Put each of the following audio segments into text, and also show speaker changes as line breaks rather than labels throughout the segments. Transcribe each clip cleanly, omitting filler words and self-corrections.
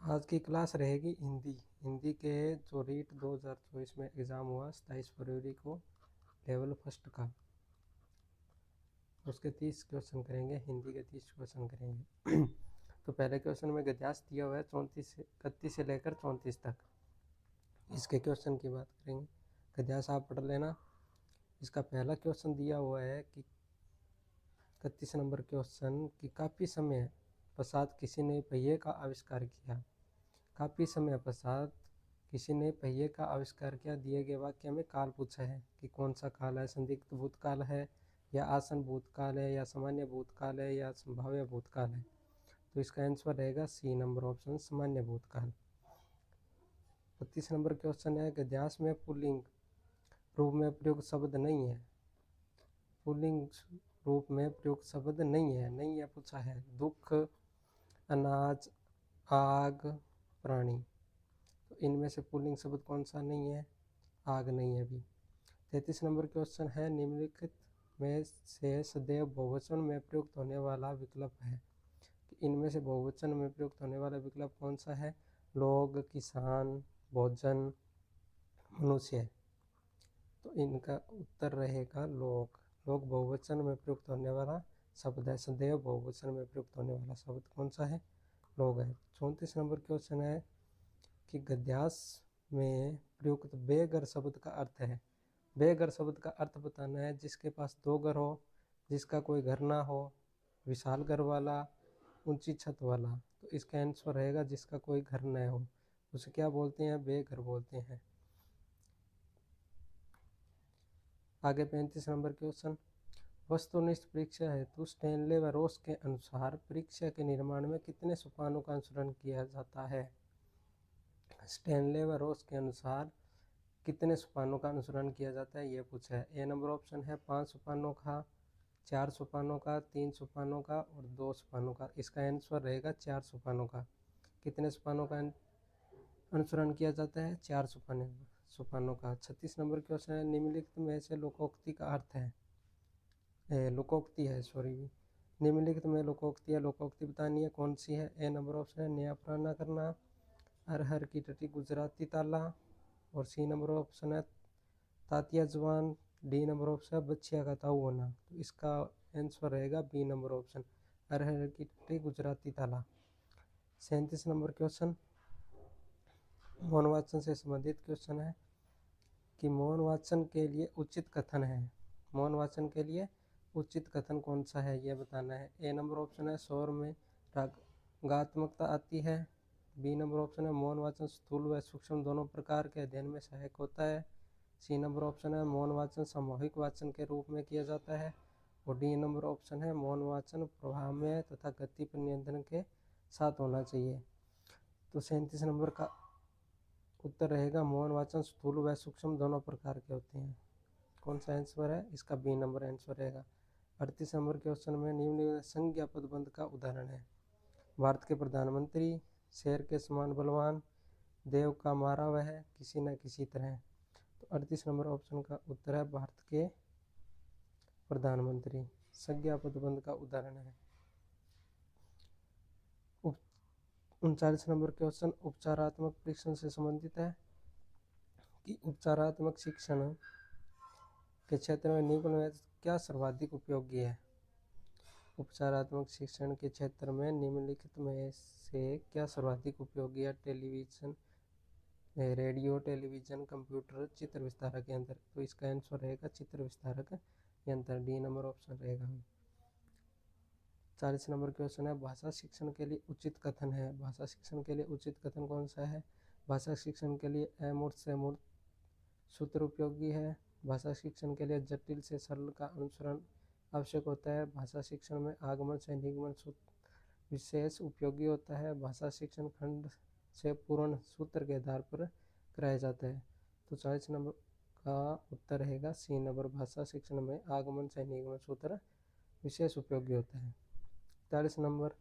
आज की क्लास रहेगी हिंदी। हिंदी के जो रीट 2024 में एग्ज़ाम हुआ 27 फरवरी को लेवल फर्स्ट का, उसके 30 क्वेश्चन करेंगे। हिंदी के 30 क्वेश्चन करेंगे। तो पहले क्वेश्चन में गद्यांश दिया हुआ है 31 से लेकर 34 तक। इसके क्वेश्चन की बात करेंगे। गद्यांश आप पढ़ लेना। इसका पहला क्वेश्चन दिया हुआ है कि 31 नंबर क्वेश्चन कि काफ़ी समय पश्चात किसी ने पहिए का आविष्कार किया। काफ़ी समय पश्चात किसी ने पहिए का आविष्कार किया। दिए गए वाक्य में काल पूछा है कि कौन सा काल है, संदिग्ध भूतकाल है या आसन भूतकाल है या सामान्य भूतकाल है या संभाव्य भूतकाल है। तो इसका आंसर रहेगा सी नंबर ऑप्शन, सामान्य भूतकाल। 32 नंबर क्वेश्चन है गद्यांश में पुल्लिंग रूप में प्रयुक्त शब्द नहीं है। पुल्लिंग रूप में प्रयुक्त शब्द नहीं है पूछा है। दुख, अनाज, आग, प्राणी। तो इनमें से पुल्लिंग शब्द कौन सा नहीं है? आग नहीं है अभी। 33 नंबर क्वेश्चन है निम्नलिखित में से सदैव बहुवचन में प्रयुक्त होने वाला विकल्प है। इनमें से बहुवचन में प्रयुक्त होने वाला विकल्प कौन सा है? लोग, किसान, भोजन, मनुष्य। तो इनका उत्तर रहेगा लोग। लोग बहुवचन में प्रयुक्त होने वाला शब्द है। सदैव बहुवचन में प्रयुक्त होने वाला शब्द कौन सा है? लोग है। 34 नंबर क्वेश्चन है कि गद्यांश में प्रयुक्त बेघर शब्द का अर्थ है। बेघर शब्द का अर्थ बताना है जिसके पास दो घर हो, जिसका कोई घर ना हो, विशाल घर वाला, ऊंची छत वाला। तो इसका आंसर रहेगा जिसका कोई घर न हो, उसे क्या बोलते हैं? बेघर बोलते हैं। आगे 35 नंबर क्वेश्चन, वस्तुनिष्ठ परीक्षा हेतु स्टैनले व रोस के अनुसार परीक्षा के निर्माण में कितने सोपानों का अनुसरण किया जाता है? स्टैनले व रोस के अनुसार कितने सोपानों का अनुसरण किया जाता है, ये पूछा है। ए नंबर ऑप्शन है 5 सोपानों का, 4 सोपानों का, 3 सोपानों का और 2 सोपानों का। इसका आंसर रहेगा 4 सोपानों का। कितने सोपानों का अनुसरण किया जाता है? 4 सोपानों का। 36 नंबर क्वेश्चन है निम्नलिखित में से लोकोक्ति का अर्थ है, लोकोक्ति है सॉरी निम्नलिखित में लोकोक्ति है, लोकोक्ति बतानी है कौन सी है। ए नंबर ऑप्शन है नया पुराना करना, अरहर की टटी गुजराती ताला और सी नंबर ऑप्शन है तातिया जवान, डी नंबर ऑप्शन है बच्चिया का ताऊ होना। तो इसका आंसर रहेगा बी नंबर ऑप्शन, अरहर की टटी गुजराती ताला। 37 नंबर क्वेश्चन मौनवाचन से संबंधित क्वेश्चन है कि मौनवाचन के लिए उचित कथन है। मौनवाचन के लिए उचित कथन कौन सा है, यह बताना है। ए नंबर ऑप्शन है स्वर में रागात्मकता आती है। बी नंबर ऑप्शन है मौन वाचन स्थूल व सूक्ष्म दोनों प्रकार के अध्ययन में सहायक होता है। सी नंबर ऑप्शन है मौन वाचन सामूहिक वाचन के रूप में किया जाता है। और डी नंबर ऑप्शन है मौन वाचन प्रभाव में तथा गति पर नियंत्रण के साथ होना चाहिए। तो 37 नंबर का उत्तर रहेगा मौन वाचन स्थूल व सूक्ष्म दोनों प्रकार के होते हैं। कौन सा आंसर है? इसका बी नंबर आंसर रहेगा। 38 नंबर क्वेश्चन में निम्न संज्ञा पदबंध का उदाहरण है। भारत के प्रधानमंत्री, शेर के समान बलवान, देव का मारा हुआ है किसी न किसी तरह। तो 38 नंबर ऑप्शन का उत्तर है भारत के प्रधानमंत्री। संज्ञा पदबंध का उदाहरण है। 39 नंबर क्वेश्चन उपचारात्मक परीक्षण से संबंधित है कि उपचारात्मक शिक्षण के क्षेत्र में निम्न में क्या सर्वाधिक उपयोगी है। उपचारात्मक शिक्षण के क्षेत्र में निम्नलिखित में से क्या सर्वाधिक उपयोगी है? टेलीविजन, रेडियो, टेलीविजन, कंप्यूटर, चित्र विस्तारक यंत्र। तो इसका आंसर रहेगा चित्र विस्तारक यंत्र, डी नंबर ऑप्शन रहेगा। 40 नंबर क्वेश्चन है भाषा शिक्षण के लिए उचित कथन है। भाषा शिक्षण के लिए उचित कथन कौन सा है? भाषा शिक्षण के लिए अमूर्त से मूर्त सूत्र उपयोगी है। भाषा शिक्षण के लिए जटिल से सरल का अनुसरण आवश्यक होता है। भाषा शिक्षण में आगमन से निगमन सूत्र विशेष उपयोगी होता है। भाषा शिक्षण खंड से पूर्ण सूत्र के आधार पर कराया जाता है। तो 40 नंबर का उत्तर रहेगा सी नंबर, भाषा शिक्षण में आगमन से निगमन सूत्र विशेष उपयोगी होता है। 40 नंबर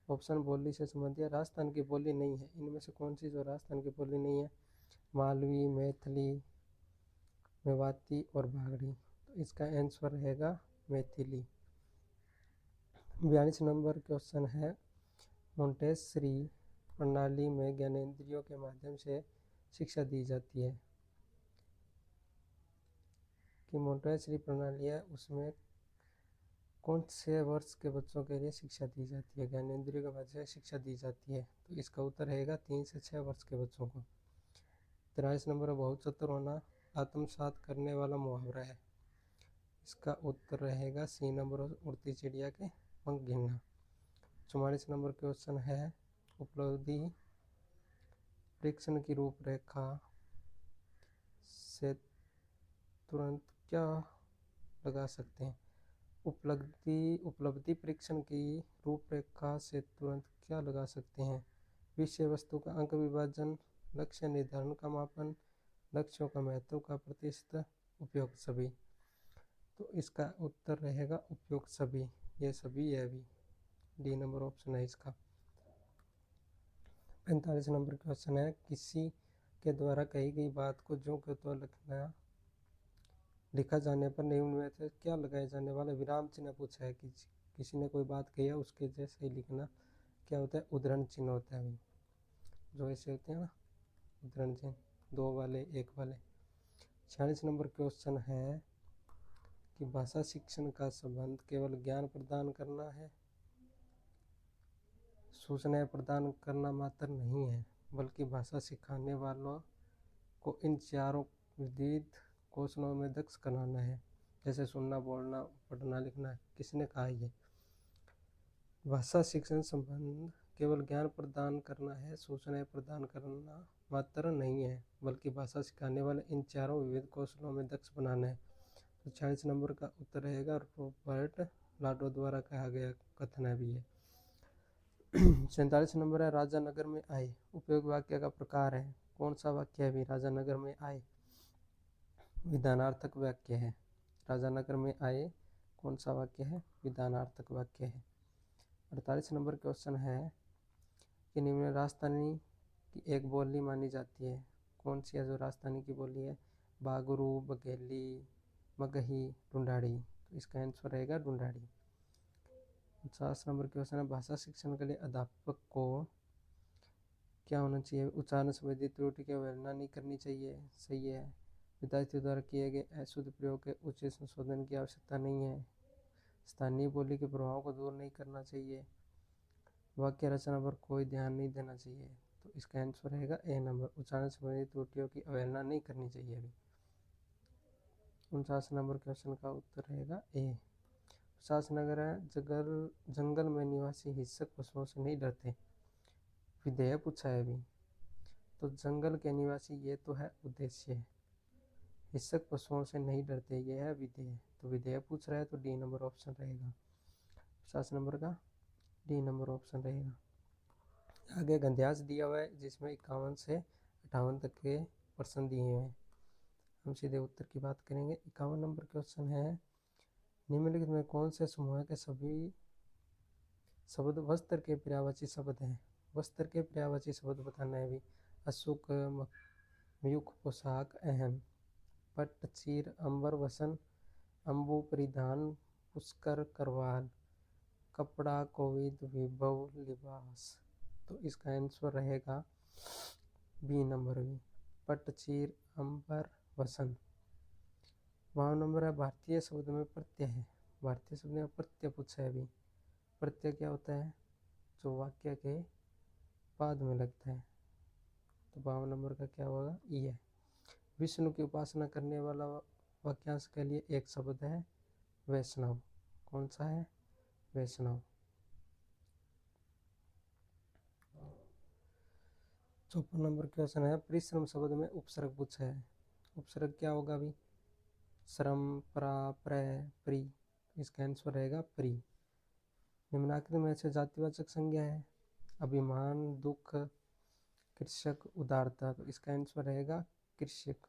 ऑप्शन बोली से संबंधित है। राजस्थान की बोली नहीं है, इनमें से कौन सी जो राजस्थान की बोली नहीं है? मालवी, मैथिली, मेवाती और भागड़ी। तो इसका आंसर रहेगा मैथिली। 42 नंबर क्वेश्चन है मोंटेसरी प्रणाली में ज्ञानेंद्रियों के माध्यम से शिक्षा दी जाती है। कि मोंटेसरी प्रणाली है उसमें कौन से वर्ष के बच्चों के लिए शिक्षा दी जाती है, ज्ञानेंद्रियों के माध्यम से शिक्षा दी जाती है? तो इसका उत्तर रहेगा 3 से 6 वर्ष के बच्चों को। 43 नंबर है बहुत चतुर होना आत्मसात करने वाला मुहावरा है। इसका उत्तर रहेगा सी नंबर, उड़ती चिड़िया के पंख गिनना। 44 नंबर क्वेश्चन है उपलब्धि परीक्षण की रूपरेखा से तुरंत क्या लगा सकते हैं? उपलब्धि परीक्षण की रूपरेखा से तुरंत क्या लगा सकते हैं? विषय वस्तु का अंक विभाजन, लक्ष्य निर्धारण का मापन, लक्ष्यों का महत्व का प्रतिशत, उपयुक्त सभी। तो इसका उत्तर रहेगा उपयुक्त सभी। ये सभी है भी डी नंबर ऑप्शन है इसका। 45 नंबर क्वेश्चन है किसी के द्वारा कही गई बात को जो कि तो लिखा जाने पर निम्न में से क्या लगाए जाने वाला विराम चिन्ह पूछा है कि किसी ने कोई बात कही है उसके जैसे ही लिखना क्या होता है? उद्धरण चिन्ह होता है। जो ऐसे होते हैं ना उद्धरण चिन्ह, 2 वाले 1 वाले। 46 नंबर क्वेश्चन है कि भाषा शिक्षण का संबंध केवल ज्ञान प्रदान करना है, सूचनाएं प्रदान करना मात्र नहीं है, बल्कि भाषा सिखाने वालों को इन चारों विविध कौशलों में दक्ष बनाना है, जैसे सुनना, बोलना, पढ़ना, लिखना। किसने कहा ये? भाषा शिक्षण संबंध केवल ज्ञान प्रदान करना है, सूचनाएं प्रदान करना मात्र नहीं है, बल्कि भाषा सिखाने वाले इन चारों विविध कौशलों में दक्ष बनाना है। तो 46 नंबर का उत्तर रहेगा रॉबर्ट लाडो द्वारा कहा गया कथन है भी है। 47 नंबर है राजा नगर में आए, उपयोग वाक्य का प्रकार है। कौन सा वाक्य है भी? राजा नगर में आए विधानार्थक वाक्य है। राजा नगर में आए कौन सा वाक्य है? विधानार्थक वाक्य है। 48 नंबर क्वेश्चन है कि निम्न राजस्थानी की एक बोली मानी जाती है। कौन सी है जो राजस्थानी की बोली है? बागरू, बघेली, मगही, ढूंढाड़ी। तो इसका आंसर रहेगा ढूंढाड़ी। 50 नंबर क्वेश्चन है भाषा शिक्षण के लिए अध्यापक को क्या होना चाहिए? उच्चारण संबंधी त्रुटि की अवहेलना नहीं करनी चाहिए, सही है। विद्यार्थियों द्वारा किए गए अशुद्ध प्रयोग के उचित संशोधन की आवश्यकता नहीं है। स्थानीय बोली के प्रभाव को दूर नहीं करना चाहिए। वाक्य रचना पर कोई ध्यान नहीं देना चाहिए। तो इसका आंसर रहेगा ए नंबर, उच्चारण संबंधी त्रुटियों की अवहेलना नहीं करनी चाहिए। अभी 49 नंबर क्वेश्चन का उत्तर रहेगा ए। 50 नंबर है जंगल में निवासी हिंसक पशुओं से नहीं डरते, विधेय पूछा है अभी। तो जंगल के निवासी ये तो है उद्देश्य, हिंसक पशुओं से नहीं डरते ये है विधेय। तो विधेय पूछ रहा है तो डी नंबर ऑप्शन रहेगा। 50 नंबर का डी नंबर ऑप्शन रहेगा। आगे गद्यांश दिया हुआ है जिसमें 51 से 58 तक के प्रश्न दिए हुए हैं। हम सीधे उत्तर की बात करेंगे। 51 नंबर क्वेश्चन है निम्नलिखित में कौन से समूह के सभी शब्द वस्त्र के पर्यायवाची शब्द हैं? वस्त्र के पर्यायवाची शब्द बताना है भी। अशोक, मयूख, पोशाक, अहम, पट्ट, चीर, अंबर, वसन, अंबु, परिधान, पुष्कर, करवाल, कपड़ा, कोविद, विभव, लिबास। तो इसका आंसर रहेगा बी नंबर भी, पट्ट, चीर, अंबर, वसन। 52 नंबर है भारतीय शब्द में प्रत्यय है। भारतीय शब्द में प्रत्यय पूछा है अभी। प्रत्यय क्या होता है? जो वाक्य के बाद में लगता है। तो 52 नंबर का क्या होगा? ई है। विष्णु की उपासना करने वाला वाक्यांश के लिए एक शब्द है वैष्णव। कौन सा है? वैष्णव। 54 नंबर क्वेश्चन है परिश्रम शब्द में उपसर्ग पूछा है। उपसर्ग क्या होगा अभी? श्रम, प्रा, प्रय, प्री। इसका आंसर रहेगा प्री। निम्नाकृत में से जातिवाचक संज्ञा है अभिमान, दुख, कृषक, उदारता। तो इसका आंसर रहेगा कृषक।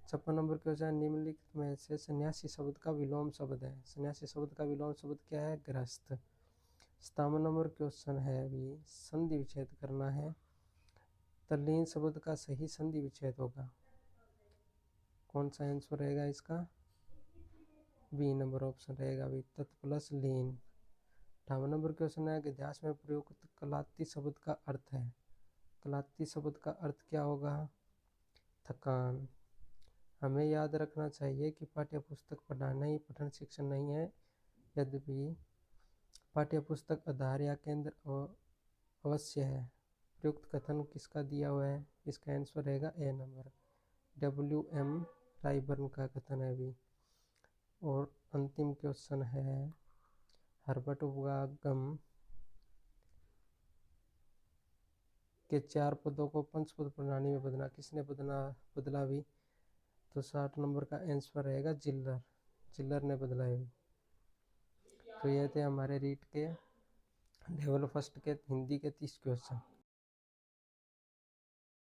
56 नंबर क्वेश्चन निम्नलिखित में से सन्यासी शब्द का विलोम शब्द है। सन्यासी शब्द का विलोम शब्द क्या है? गृहस्थ। 57 नंबर क्वेश्चन है अभी संधि विच्छेद करना है। तल्लीन शब्द का सही संधि विच्छेद होगा। कौन सा आंसर रहेगा इसका? बी नंबर ऑप्शन रहेगा अभी, तत् प्लस लीन। 58 नंबर क्वेश्चन है, गद्यांश में प्रयुक्त कलाती शब्द का अर्थ है। कलाती शब्द का अर्थ क्या होगा? थकान। हमें याद रखना चाहिए कि पाठ्यपुस्तक पढ़ना ही पठन शिक्षण नहीं है। यद्यपि पाठ्यपुस्तक आधार या केंद्र अवश्य है। प्रयुक्त कथन किसका दिया हुआ है? इसका आंसर रहेगा ए नंबर, WM रायबर्न का कथन है अभी। और अंतिम क्वेश्चन है, हर्बर्ट उपगम के 4 पदों को पंचपद प्रणाली में बदला, किसने बदला भी? तो 60 नंबर का आंसर रहेगा जिल्लर ने बदला है। तो ये थे हमारे रीट के लेवल फर्स्ट के हिंदी के 30 क्वेश्चन।